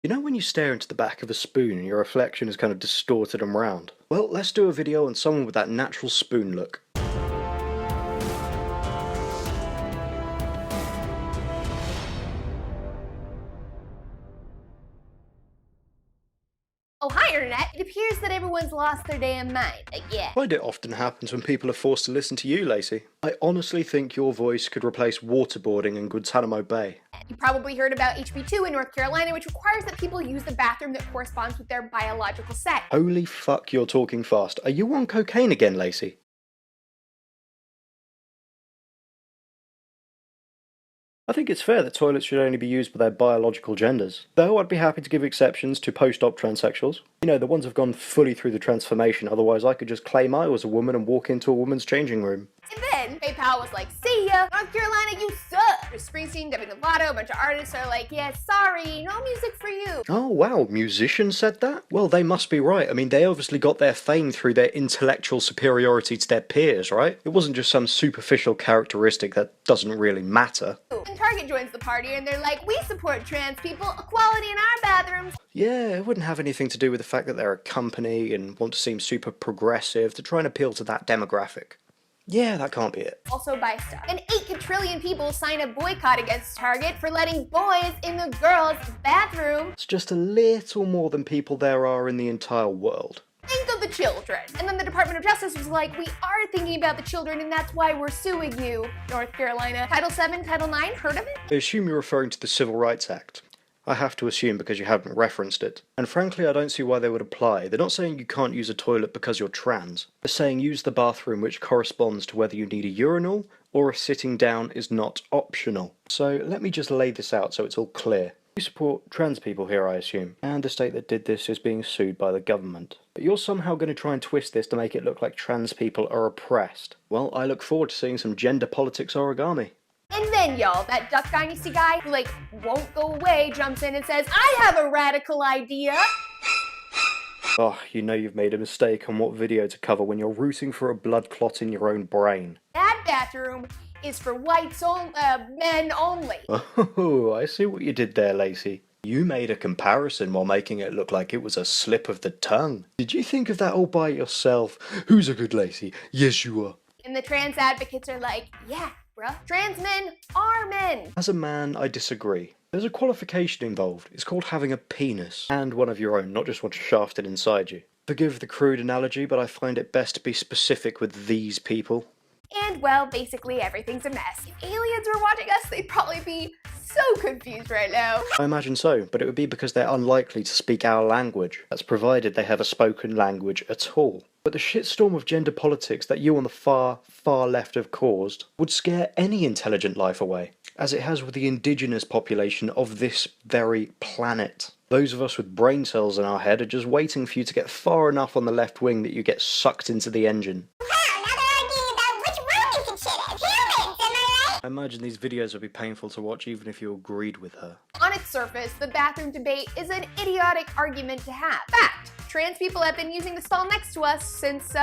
You know when you stare into the back of a spoon and your reflection is kind of distorted and round? Well, let's do a video on someone with that natural spoon look. Oh, hi, Internet. It appears that everyone's lost their damn mind again. Find it often happens when people are forced to listen to you, Laci. I honestly think your voice could replace waterboarding in Guantanamo Bay. You probably heard about HB2 in North Carolina, which requires that people use the bathroom that corresponds with their biological sex. Holy fuck, you're talking fast. Are you on cocaine again, Laci? I think it's fair that toilets should only be used by their biological genders, though I'd be happy to give exceptions to post-op transsexuals. You know, the ones who've gone fully through the transformation, otherwise I could just claim I was a woman and walk into a woman's changing room. And then PayPal was like, see ya, North Carolina, you suck. There's Springsteen, Demi Lovato, a bunch of artists are like, yeah, sorry, no music for you. Oh wow, musicians said that? Well, they must be right. I mean, they obviously got their fame through their intellectual superiority to their peers, right? It wasn't just some superficial characteristic that doesn't really matter. And Target joins the party and they're like, we support trans people, equality in our bathrooms. Yeah, it wouldn't have anything to do with the fact that they're a company and want to seem super progressive to try and appeal to that demographic. Yeah, that can't be it. Also buy stuff. And 8 quadrillion people sign a boycott against Target for letting boys in the girls' bathroom. It's just a little more than people there are in the entire world. Think of the children. And then the Department of Justice was like, we are thinking about the children and that's why we're suing you, North Carolina. Title 7, Title 9, heard of it? I assume you're referring to the Civil Rights Act. I have to assume because you haven't referenced it. And frankly, I don't see why they would apply. They're not saying you can't use a toilet because you're trans. They're saying use the bathroom which corresponds to whether you need a urinal or if sitting down is not optional. So let me just lay this out so it's all clear. You support trans people here, I assume, and the state that did this is being sued by the government. But you're somehow going to try and twist this to make it look like trans people are oppressed. Well, I look forward to seeing some gender politics origami. And then, y'all, that Duck Dynasty guy who, won't go away jumps in and says, I have a radical idea. Oh, you know you've made a mistake on what video to cover when you're rooting for a blood clot in your own brain. That bathroom is for men only. Oh, I see what you did there, Laci. You made a comparison while making it look like it was a slip of the tongue. Did you think of that all by yourself? Who's a good Laci? Yes, you are. And the trans advocates are like, yeah, bruh, trans men are men. As a man, I disagree. There's a qualification involved. It's called having a penis. And one of your own, not just one shafted inside you. Forgive the crude analogy, but I find it best to be specific with these people. And, well, basically everything's a mess. If aliens were watching us, they'd probably be so confused right now. I imagine so, but it would be because they're unlikely to speak our language. That's provided they have a spoken language at all. But the shitstorm of gender politics that you on the far, far left have caused would scare any intelligent life away, as it has with the indigenous population of this very planet. Those of us with brain cells in our head are just waiting for you to get far enough on the left wing that you get sucked into the engine. I imagine these videos would be painful to watch even if you agreed with her. On its surface, the bathroom debate is an idiotic argument to have. Fact, trans people have been using the stall next to us since,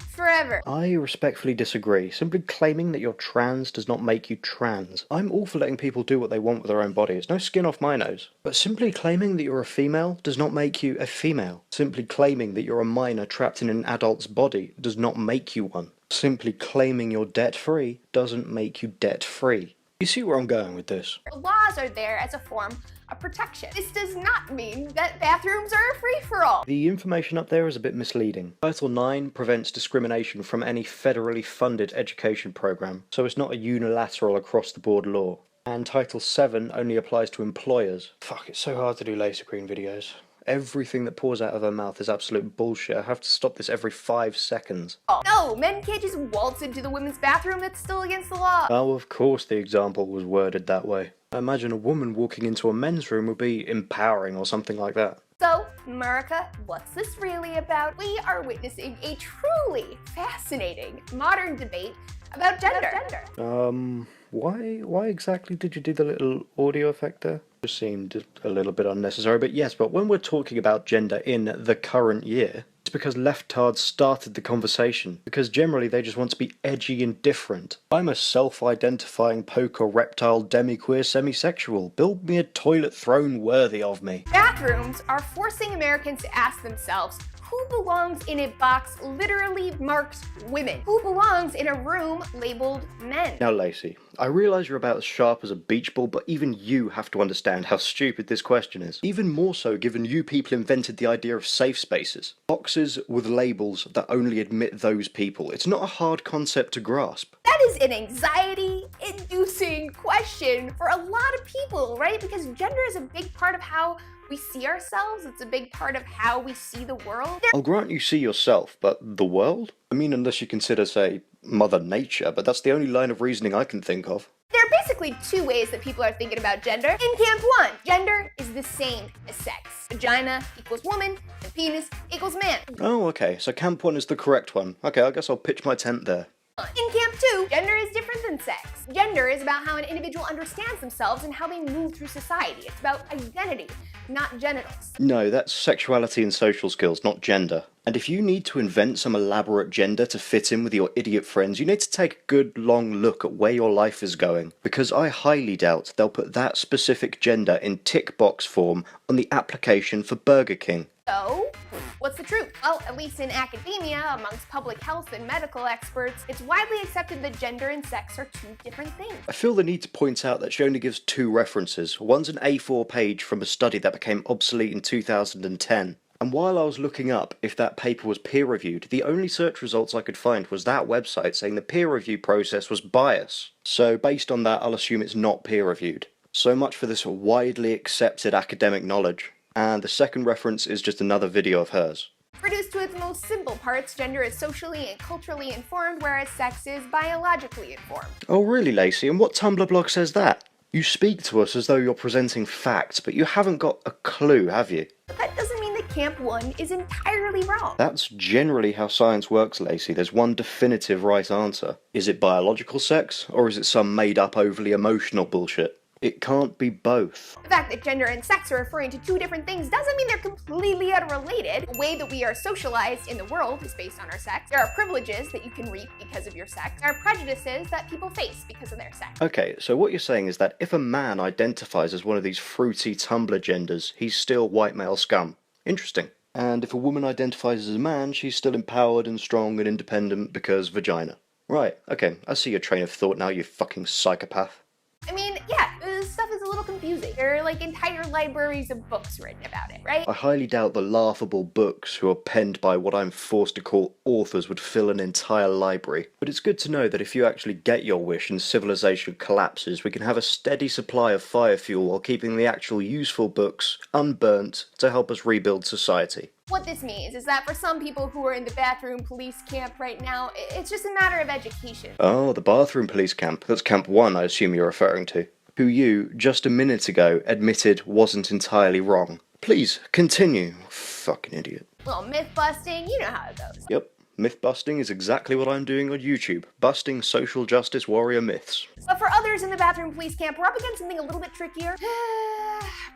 forever. I respectfully disagree. Simply claiming that you're trans does not make you trans. I'm all for letting people do what they want with their own bodies. No skin off my nose. But simply claiming that you're a female does not make you a female. Simply claiming that you're a minor trapped in an adult's body does not make you one. Simply claiming you're debt-free doesn't make you debt-free. You see where I'm going with this? Laws are there as a form of protection. This does not mean that bathrooms are a free-for-all. The information up there is a bit misleading. Title 9 prevents discrimination from any federally funded education program, so it's not a unilateral across-the-board law. And Title 7 only applies to employers. Fuck, it's so hard to do Laci Green videos. Everything that pours out of her mouth is absolute bullshit. I have to stop this every 5 seconds. Oh, no, men can't just waltz into the women's bathroom. That's still against the law. Oh, of course the example was worded that way. I imagine a woman walking into a men's room would be empowering or something like that. So, America, what's this really about? We are witnessing a truly fascinating modern debate about gender. Why exactly did you do the little audio effect there? Just seemed a little bit unnecessary, but yes, but when we're talking about gender in the current year, It's because leftards started the conversation, because generally they just want to be edgy and different. I'm a self-identifying poker reptile demi-queer semisexual. Build me a toilet throne worthy of me. Bathrooms are forcing Americans to ask themselves, who belongs in a box literally marked women? Who belongs in a room labeled men? Now, Laci, I realise you're about as sharp as a beach ball, but even you have to understand how stupid this question is. Even more so given you people invented the idea of safe spaces. Boxes with labels that only admit those people. It's not a hard concept to grasp. That is an anxiety-inducing question for a lot of people, right? Because gender is a big part of how we see ourselves. It's a big part of how we see the world. I'll grant you see yourself, but the world? I mean, unless you consider, say, Mother Nature, but that's the only line of reasoning I can think of. There are basically two ways that people are thinking about gender. In Camp 1, gender is the same as sex. Vagina equals woman, and penis equals man. Oh, okay, so Camp 1 is the correct one. Okay, I guess I'll pitch my tent there. In Camp 2, gender is different than sex. Gender is about how an individual understands themselves and how they move through society. It's about identity, not genitals. No, that's sexuality and social skills, not gender. And if you need to invent some elaborate gender to fit in with your idiot friends, you need to take a good long look at where your life is going. Because I highly doubt they'll put that specific gender in tick box form on the application for Burger King. So, what's the truth? Well, at least in academia, amongst public health and medical experts, it's widely accepted that gender and sex are two different things. I feel the need to point out that she only gives two references. One's an A4 page from a study that became obsolete in 2010. And while I was looking up if that paper was peer-reviewed, the only search results I could find was that website saying the peer review process was biased. So based on that, I'll assume it's not peer-reviewed. So much for this widely accepted academic knowledge. And the second reference is just another video of hers. Reduced to its most simple parts, gender is socially and culturally informed, whereas sex is biologically informed. Oh really, Laci? And what Tumblr blog says that? You speak to us as though you're presenting facts, but you haven't got a clue, have you? But that doesn't mean that Camp 1 is entirely wrong. That's generally how science works, Laci. There's one definitive right answer. Is it biological sex, or is it some made-up, overly emotional bullshit? It can't be both. The fact that gender and sex are referring to two different things doesn't mean they're completely unrelated. The way that we are socialized in the world is based on our sex. There are privileges that you can reap because of your sex. There are prejudices that people face because of their sex. Okay, so what you're saying is that if a man identifies as one of these fruity Tumblr genders, he's still white male scum. Interesting. And if a woman identifies as a man, she's still empowered and strong and independent because vagina. Right, okay, I see your train of thought now, you fucking psychopath. I mean, yeah, this stuff is a little confusing. There are like entire libraries of books written about it, right? I highly doubt the laughable books who are penned by what I'm forced to call authors would fill an entire library. But it's good to know that if you actually get your wish and civilization collapses, we can have a steady supply of fire fuel while keeping the actual useful books unburnt to help us rebuild society. What this means is that for some people who are in the bathroom police camp right now, it's just a matter of education. Oh, the bathroom police camp. That's Camp 1, I assume you're referring to. Who you, just a minute ago, admitted wasn't entirely wrong. Please, continue. Fucking idiot. Well, myth busting, you know how it goes. Yep. Myth busting is exactly what I'm doing on YouTube. Busting social justice warrior myths. But for others in the bathroom police camp, we're up against something a little bit trickier.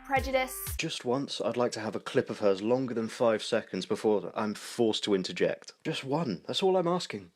Prejudice. Just once, I'd like to have a clip of hers longer than 5 seconds before I'm forced to interject. Just one. That's all I'm asking.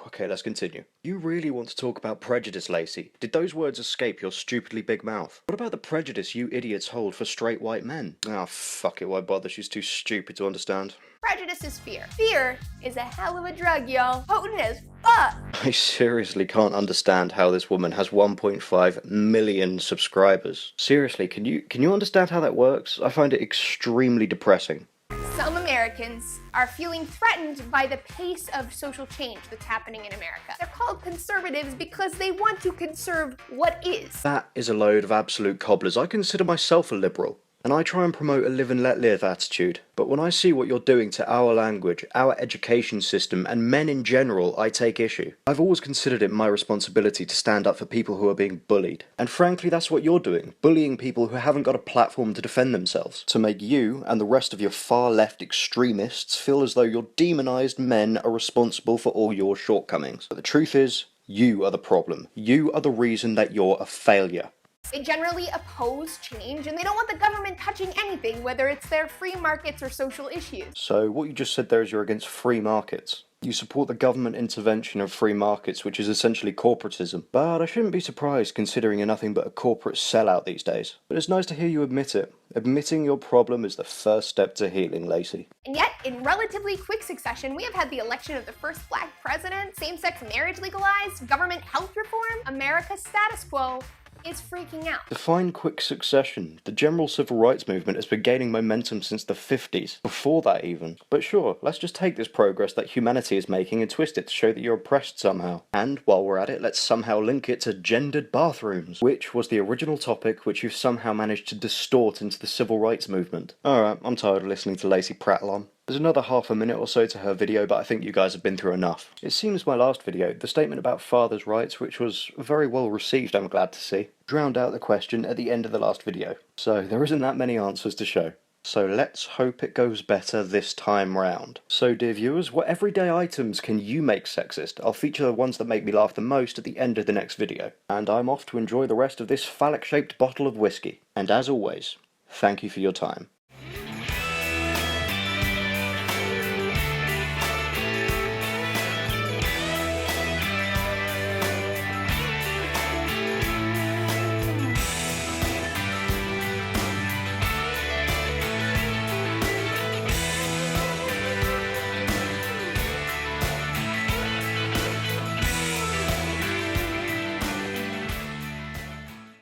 Okay, let's continue. You really want to talk about prejudice, Laci? Did those words escape your stupidly big mouth? What about the prejudice you idiots hold for straight white men? Ah, fuck it, why bother? She's too stupid to understand. Prejudice is fear. Fear is a hell of a drug, y'all. Potent as fuck. I seriously can't understand how this woman has 1.5 million subscribers. Seriously, can you understand how that works? I find it extremely depressing. Some Americans are feeling threatened by the pace of social change that's happening in America. They're called conservatives because they want to conserve what is. That is a load of absolute cobblers. I consider myself a liberal. And I try and promote a live and let live attitude. But when I see what you're doing to our language, our education system, and men in general, I take issue. I've always considered it my responsibility to stand up for people who are being bullied. And frankly, that's what you're doing. Bullying people who haven't got a platform to defend themselves. To make you and the rest of your far-left extremists feel as though your demonized men are responsible for all your shortcomings. But the truth is, you are the problem. You are the reason that you're a failure. They generally oppose change, and they don't want the government touching anything, whether it's their free markets or social issues. So what you just said there is you're against free markets. You support the government intervention of free markets, which is essentially corporatism. But I shouldn't be surprised considering you're nothing but a corporate sellout these days. But it's nice to hear you admit it. Admitting your problem is the first step to healing, Laci. And yet, in relatively quick succession, we have had the election of the first black president, same-sex marriage legalized, government health reform, America's status quo is freaking out. Define quick succession. The general civil rights movement has been gaining momentum since the 50s, before that even. But sure, let's just take this progress that humanity is making and twist it to show that you're oppressed somehow. And while we're at it, let's somehow link it to gendered bathrooms, which was the original topic which you've somehow managed to distort into the civil rights movement. Alright, I'm tired of listening to Laci prattle on. There's another half a minute or so to her video, but I think you guys have been through enough. It seems my last video, the statement about fathers' rights, which was very well received, I'm glad to see, drowned out the question at the end of the last video. So there isn't that many answers to show. So let's hope it goes better this time round. So dear viewers, what everyday items can you make sexist? I'll feature the ones that make me laugh the most at the end of the next video. And I'm off to enjoy the rest of this phallic-shaped bottle of whiskey. And as always, thank you for your time.